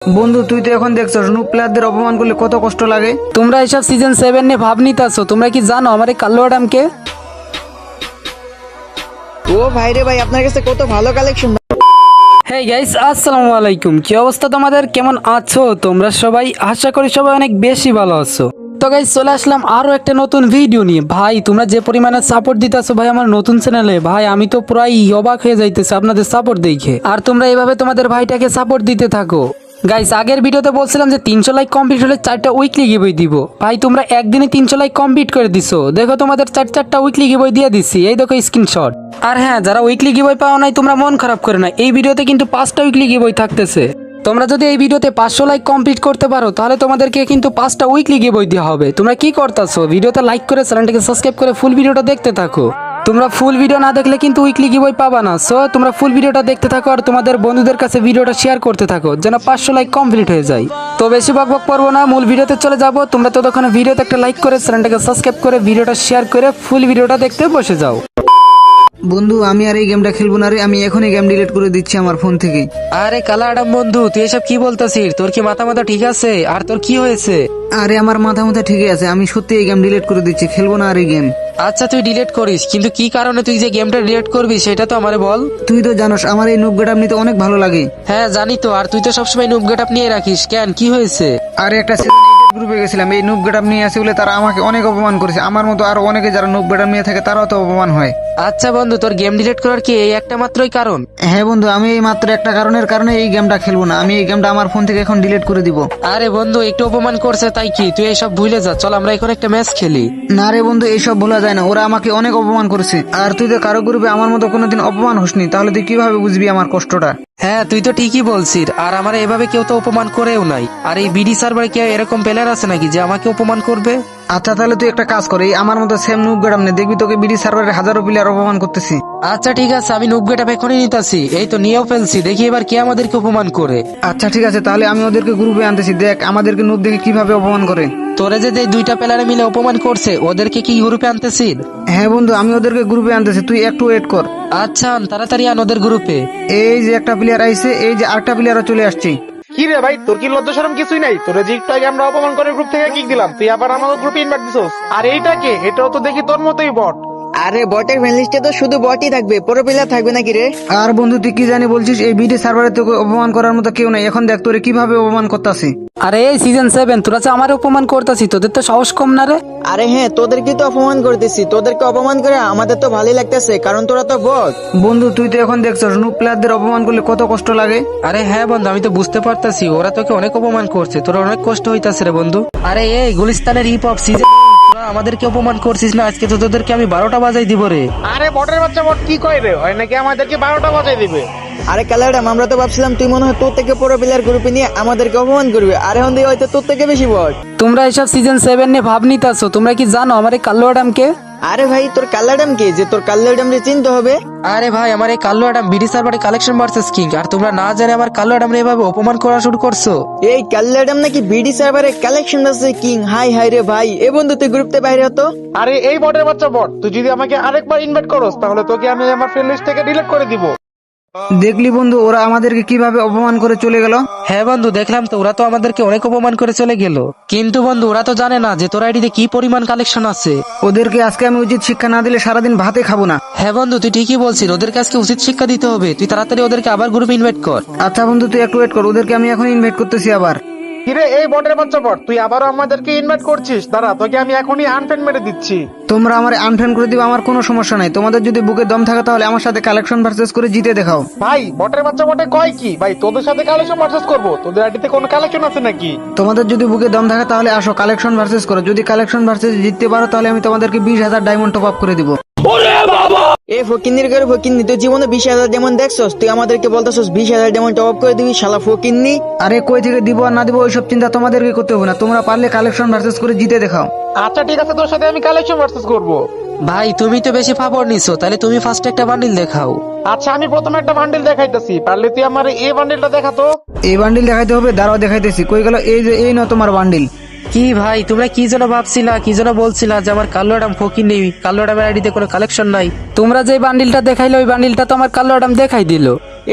বন্ধু তুই তো এখন দেখছস নুব প্লেয়ারদের অপমান করলে কত কষ্ট লাগে। তোমরা এসব সিজন 7 নিয়ে ভাব নিতেছো। তোমরা কি জানো আমার এই কাল্লু অ্যাডামকে? ও ভাই রে ভাই, আপনার কাছে কত ভালো কালেকশন। হেই গাইস, আসসালামু আলাইকুম। কি অবস্থা তোমাদের? কেমন আছো তোমরা সবাই? আশা করি সবাই অনেক বেশি ভালো আছো। তো গাইস, চলে আসলাম আরো একটা নতুন ভিডিও নিয়ে। ভাই তোমরা যে পরিমাণে সাপোর্ট দিতেছো ভাই আমার নতুন চ্যানেলে, ভাই আমি তো প্রায় অবাক হয়ে যাইতেছি আপনাদের সাপোর্ট দেখে। আর তোমরা এইভাবে তোমাদের ভাইটাকে সাপোর্ট দিতে থাকো। গাইস, আগের ভিডিওতে বলছিলাম যে 300 লাইক কমপ্লিট হলে 4টা উইকলি গিভওয়ে দিব। ভাই তোমরা একদিনে 300 লাইক কমপ্লিট করে দিছো। দেখো তোমাদের 4টা উইকলি গিভওয়ে দিয়ে দিছি। এই দেখো স্ক্রিনশট। আর হ্যাঁ, যারা উইকলি গিভওয়ে পাওয়া নাই তোমরা মন খারাপ করে না, এই ভিডিওতে কিন্তু 5টা উইকলি গিভওয়ে থাকতেছে। তোমরা যদি এই ভিডিওতে 500 লাইক কমপ্লিট করতে পারো তাহলে তোমাদেরকে কিন্তু 5টা উইকলি গিভওয়ে দেওয়া হবে। তোমরা কি করতেছো? ভিডিওতে লাইক করে চ্যানেলটাকে সাবস্ক্রাইব করে ফুল ভিডিওটা দেখতে থাকো। তোমরা ফুল ভিডিও না দেখলে কিন্তু উইকলি গিভওয়ে পাবা না। সো তোমরা ফুল ভিডিওটা দেখতে থাকো আর তোমাদের বন্ধুদের কাছে ভিডিওটা শেয়ার করতে থাকো যেন 500 লাইক কমপ্লিট হয়ে যায়। তো বেশি বকবক করবো না, মূল ভিডিওতে চলে যাবো। তোমরা ততক্ষণ ভিডিওতে একটা লাইক করে চ্যানেলটাকে সাবস্ক্রাইব করে ভিডিওটা শেয়ার করে ফুল ভিডিওটা দেখতে বসে যাও। বন্ধু আমি আর এই গেমটা খেলবো না রে, আমি এখনই গেম ডিলিট করে দিচ্ছি আমার ফোন থেকে। আরে কালা অ্যাডাম বন্ধু, তুই এসব কি বলতাছিস? তোর কি মাথা মাথা ঠিক আছে? আর তোর কি হয়েছে? আরে আমার মাথা মাথা ঠিকই আছে, আমি সত্যি এই গেম ডিলিট করে দিচ্ছি, খেলবো না আর এই গেম। আচ্ছা তুই ডিলিট করিস, কিন্তু কি কারণে তুই যে গেমটা ডিলিট করবি সেটা তো আমারে বল। তুই তো জানোস আমার এই নুব গেটআপ নিতে অনেক ভালো লাগে। হ্যাঁ জানি তো, আর তুই তো সবসময় নুব গেটআপ নিয়ে রাখিস, কেন কি হয়েছে? আরে একটা সিজন 8 গ্রুপে গেছিলাম, এই নুব গেটআপ নিয়ে আসে বলে তারা আমাকে অনেক অপমান করেছে। আমার মতো আরো অনেকে যারা নুব গেটআপ নিয়ে থাকে তারাও তো অপমান হয়। আচ্ছা বন্ধু, তোর গেম ডিলিট করার কি এই একটা মাত্রই কারণ? হ্যাঁ বন্ধু, আমি এই মাত্র একটা কারণের কারণে এই গেমটা খেলবো না, আমি এই গেমটা আমার ফোন থেকে এখন ডিলিট করে দিব। আরে বন্ধু, একটু অপমান করছে তাই কি তুই এইসব ভুলে যা, চল আমরা এখন একটা ম্যাচ খেলি। না রে বন্ধু, এইসব বলা যায় না, ওরা আমাকে অনেক অপমান করেছে। আর তুই তো কারো গ্রুপে আমার মতো কোনোদিন অপমান হসনি, তাহলে তুই কিভাবে বুঝবি আমার কষ্টটা? হ্যাঁ তুই তো ঠিকই বলছিস, আর আমার এভাবে কেউ তো অপমান করেও নাই। আর এই বিডি সার্ভারে কি এরকম প্লেয়ার আছে নাকি যে আমাকে অপমান করবে? আচ্ছা তাহলে তুই একটা কাজ কর, এই আমার মতো সেম নুব গেটআপ নে, দেখবি তোকে বিডি সার্ভারের হাজারো প্লেয়ার অপমান করতেছি। আচ্ছা ঠিক আছে, আমি নুব গেটআপ এখনই নিতাছি। এই তো নিয়েও ফেলছি, দেখি এবার কে আমাদেরকে অপমান করে। আচ্ছা ঠিক আছে, তাহলে আমি ওদেরকে গ্রুপে আনতেছি, দেখ আমাদেরকে নুব দেখে কিভাবে অপমান করে। তোরে যে 2টা প্লেয়ারে মিলে অপমান করছে ওদেরকে কি গ্রুপে আনতেছিস? হ্যাঁ বন্ধু, আমি ওদেরকে গ্রুপে আনতেছি, তুই একটু ওয়েট কর। আচ্ছা আন, তাড়াতাড়ি আন ওদের গ্রুপে। এই যে একটা প্লেয়ার আইছে, এই যে আরেকটা প্লেয়ারও চলে আসছে। কি রে ভাই, তোর কি লজ্জা শরম কিছুই নাই? তোরে যে একটু আগে আমরা অপমান করে গ্রুপ থেকে কিক দিলাম, তুই আবার আমাদের গ্রুপে ইনভাইট দিছস। আর এইটাকে, এটাও তো দেখি তোর মতোই বট। আরে বটের ফ্রেন্ড লিস্টে তো শুধু বটই থাকবে, পুরো প্লেয়ার থাকবে নাকি রে? আর বন্ধু তুই কি জানি বলছিস, এই বিডি সার্ভারে তোকে অপমান করার মতো কেউ নাই। এখন দেখ তোরে কিভাবে অপমান করতেছি। আরে এই সিজন 7 তোরা যে আমার অপমান করতাছি, তোদের তো সাহস কম না রে? আরে হ্যাঁ, তোদেরকে তো অপমান করতেছি, তোদেরকে অপমান করে আমাদের তো ভালোই লাগতেছে, কারণ তোরা তো বট। বন্ধু তুই তো এখন দেখছস নুব প্লেয়ারদের অপমান করলে কত কষ্ট লাগে। আরে হ্যাঁ বন্ধু, আমি তো বুঝতে পারতাছি ওরা তোকে অনেক অপমান করছে, তোর অনেক কষ্ট হইতাছে রে বন্ধু। আরে এই গুলিস্তানের হিপ হপ সিজন, তোরা আমাদেরকে অপমান করছিস না, আজকে তো তোদেরকে আমি 12টা বাজাই দিব রে। আরে বটের বাচ্চা বট কি কয় রে, হয় নাকি আমাদেরকে 12টা বাজাই দিবে? আরে কালাডাম, আমরা তো ভাবছিলাম তুই মনে হয় তোর থেকে পুরো প্লেয়ার গ্রুপে নিয়ে আমাদেরকে অপমান করবে, আরে হন দিয়ে হয়তো তোর থেকে বেশি বট। তোমরা এসব সিজন 7 নিয়ে ভাব নিতাছো। তোমরা কি জানো আমার এই কাল্লু অ্যাডামকে? আরে ভাই, তোর কালাডাম কে যে তোর কালাডাম রে চিনতে হবে? আরে ভাই, আমার এই কাল্লু অ্যাডাম বিডি সার্ভারে কালেকশন ভার্সেস কিং, আর তোমরা না জানে আমার কাল্লু অ্যাডাম এভাবে অপমান করা শুরু করছো। এই কালাডাম নাকি বিডি সার্ভারে কালেকশন আছে কিং? হাই হাই রে ভাই, এ বন্ধু তুই গ্রুপ থেকে বাইরে হতো। আরে এই বটের বাচ্চা বট, তুই যদি আমাকে আরেকবার ইনভাইট করস তাহলে তোকে আমি আমার ফ্রেন্ড লিস্ট থেকে ডিলিট করে দিব। দেখলি বন্ধু ওরা আমাদেরকে কিভাবে অপমান করে চলে গেল। হ্যাঁ বন্ধু দেখলাম তো, ওরা তো আমাদেরকে অনেক অপমান করে চলে গেল। কিন্তু বন্ধু ওরা তো জানে না যে তোর আইডিতে কি পরিমাণ কালেকশন আছে। ওদেরকে আজকে আমি উচিত শিক্ষা না দিলে সারাদিন ভাতে খাবো না। হ্যাঁ বন্ধু তুই ঠিকই বলছিস, ওদেরকে আজকে উচিত শিক্ষা দিতে হবে। তুই তাড়াতাড়ি ওদেরকে আবার গ্রুপে ইনভাইট কর। আচ্ছা বন্ধু তুই একটু ওয়েট কর, ওদেরকে আমি এখন ইনভাইট করতেছি আবার। কিরে এই বটের বাচ্চা বট, তুই আবারও আমাদেরকে ইনভাইট করছিস? দাঁড়া, তোকে আমি এখনই আনফ্রেন্ড মেরে দিচ্ছি। তোমরা আমার আনফ্রেন্ড করে দিবে, আমার কোনো সমস্যা নাই। তোমাদের যদি বুকে দম থাকে তাহলে আমার সাথে কালেকশন ভার্সেস করে জিতে দেখাও। ভাই বটের বাচ্চা বটে কয় কি? ভাই তোদের সাথে কালেকশন ভার্সেস করবো? তোদের আইডিতে কোনো কালেকশন আছে নাকি? তোমাদের যদি বুকে দম থাকে তাহলে আসো কালেকশন ভার্সেস করো। যদি কালেকশন ভার্সেস জিততে পারো তাহলে আমি তোমাদেরকে 20,000 ডায়মন্ড টপ আপ করে দিব। এ ফকিন্নির করে ফকিন্নি, তুই জীবনে 20,000 যেমন দেখছস, তুই আমাদেরকে বলতেছস 20,000 যেমন টপ করে দিবি, শালা ফকিন্নি। আরে কই থেকে দিব আর না দিব ওইসব চিন্তা তোমাদেরকে করতে হবে না, তোমরা পারলে কালেকশন ভার্সেস করে জিতে দেখাও। আচ্ছা ঠিক আছে, তোর সাথে আমি কালেকশন ভার্সেস করবো। ভাই তুমি তো বেশি ফাপড় নিছো, তাহলে তুমি ফার্স্ট একটা বান্ডিল দেখাও। আচ্ছা আমি প্রথমে একটা বান্ডিল দেখাইতেছি, পারলে তুই আমার এই বান্ডিলটা দেখাতো। এই বান্ডিল দেখাইতে হবে, দাঁড়াও দেখাইতেছি। কই গেল? এই যে এই নাও তোমার বান্ডিল। কি ভাই তোমরা কি যেন ভাবছিলা, কি যেন বলছিলা যে আমার কালো অ্যাডাম ফকির নেই, কালো অ্যাডামের আইডিতে কোনো কালেকশন নাই। তোমরা যে বান্ডিলটা দেখাইলে ওই বান্ডিলটা তো আমার কালো অ্যাডাম দেখাই দিল।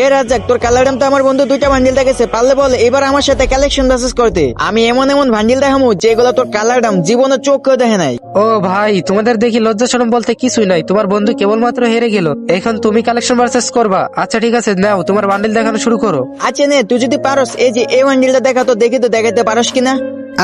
এ রাজ্জাক, তোর কালারডাম তো আমার বন্ধু 2টা বান্ডিল দেখেছে, পারলে বল এবার আমার সাথে কালেকশন ভার্সেস করতে। আমি এমন এমন বান্ডিল দেখামু যেগুলো তোর কালারডাম জীবনে চোখ কেউ দেখে নাই। ও ভাই তোমাদের দেখি লজ্জা শরম বলতে কিছুই নাই, তোমার বন্ধু কেবলমাত্র হেরে গেল, এখন তুমি কালেকশন ভার্সেস করবা। আচ্ছা ঠিক আছে, নাও তোমার বান্ডিল দেখানো শুরু করো। আচ্ছা নে, তুই যদি পারস এই যে এই বান্ডিলটা দেখা তো দেখি, তো দেখাতে পারস কিনা।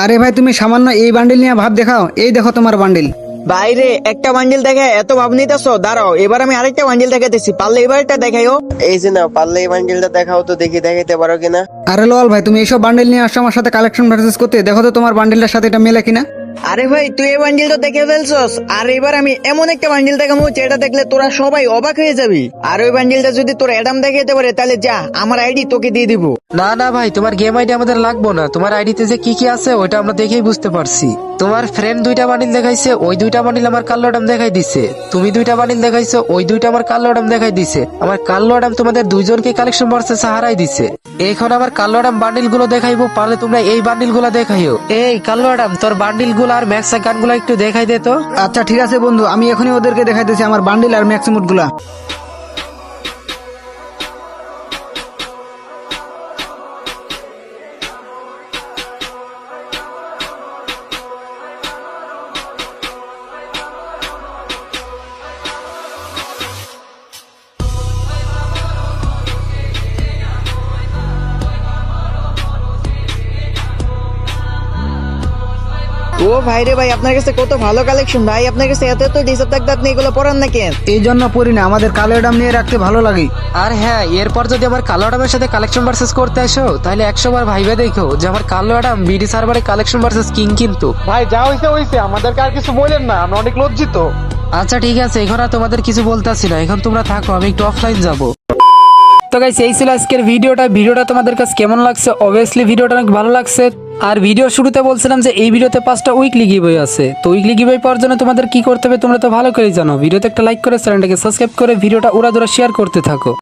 আরে ভাই তুমি সামান্য এই বান্ডিল নিয়ে ভাব দেখাও, এই দেখো তোমার বান্ডিল। বাইরে একটা বান্ডিল দেখে এত ভাব নিতেছ, দাঁড়াও এবার আমি আরেকটা বান্ডিল দেখাইতেছি, পারলে এবার একটা দেখাইও। এই যে নাও, পারলে এই বান্ডিলটা দেখাও তো দেখি দেখাইতে পারো কিনা। আরে লাল ভাই তুমি এইসব বান্ডিল নিয়ে আসছো আমার সাথে কালেকশন ভার্সেস করতে, দেখো তো তোমার বান্ডিলটার সাথে এটা মেলে কিনা। আরে ভাই তুই এই বান্ডিলটা দেখে ফেলছস, আর এবার আমি এমন একটা বান্ডিল দেখাবো যেটা দেখলে তোরা সবাই অবাক হয়ে যাবি। আর ওই বান্ডিলটা যদি তোর অ্যাডাম দেখাইতে পারে তাহলে যা, আমার আইডি তোকে দিয়ে দিব। না না ভাই, তোমার গেম আইডি আমাদের লাগবো না, তোমার আইডিতে যে কি কি আছে ওইটা আমরা দেখেই বুঝতে পারছি। তোমার ফ্রেন্ড 2টা বান্ডিল দেখাইছে, ওই 2টা বান্ডিল আমার কালো অ্যাডাম দেখাই দিছে। তুমি 2টা বান্ডিল দেখাইছো, ওই 2টা আমার কালো অ্যাডাম দেখাই দিছে। আমার কালো অ্যাডাম তোমাদের দুইজনকে কালেকশন ভার্সেস হারাই দিছে। এখন আমার কালো অ্যাডাম বান্ডিল গুলো দেখাইবো, পারলে তোমরা এই বান্ডিল গুলো দেখাইও। এই কালো অ্যাডাম তোর বান্ডিল গুলো আর ম্যাক্স গান গুলো একটু দেখাই দে তো। আচ্ছা ঠিক আছে বন্ধু, আমি এখনই ওদেরকে দেখাইতেছি আমার বান্ডিল আর ম্যাক্সিমুট গুলা। ও ভাই রে ভাই, আপনার কাছে কত ভালো কালেকশন ভাই, আপনার কাছে এত এত ডিসাপ থাকতে আপনি এগুলো পড়ান না কেন? এই জন্য পড়ি না, আমাদের কালো অ্যাডাম নিয়ে রাখতে ভালো লাগে। আর হ্যাঁ, এরপর যদি আমার কালো অ্যাডামের সাথে কালেকশন ভার্সেস করতে আসো তাহলে 100 বার ভাইবে দেখো যে আমার কালো অ্যাডাম বিডি সার্ভারে কালেকশন ভার্সেস কিং কিন্তু। ভাই যা হইছে হইছে, আমাদেরকে আর কিছু বলেন না, আমরা অনেক লজ্জিত। আচ্ছা ঠিক আছে, এখন আর তোমাদের কিছু বলতেছি না, এখন তোমরা থাকো, আমি একটু অফলাইন যাবো। তো গাইস এই ছিল আজকের ভিডিওটা তোমাদের কাছে কেমন লাগছে? অবভিয়াসলি ভিডিওটা অনেক ভালো লাগছে। আর ভিডিওর শুরুতে বলছিলাম যে এই ভিডিওতে 5টা উইকলি গিভওয়ে আছে, তো উইকলি গিভওয়ে পাওয়ার জন্য তোমাদের কি করতে হবে তোমরা তো ভালো করেই জানো। ভিডিওতে একটা লাইক করে চ্যানেলটাকে সাবস্ক্রাইব করে ভিডিওটা উড়াধুরা শেয়ার করতে থাকো।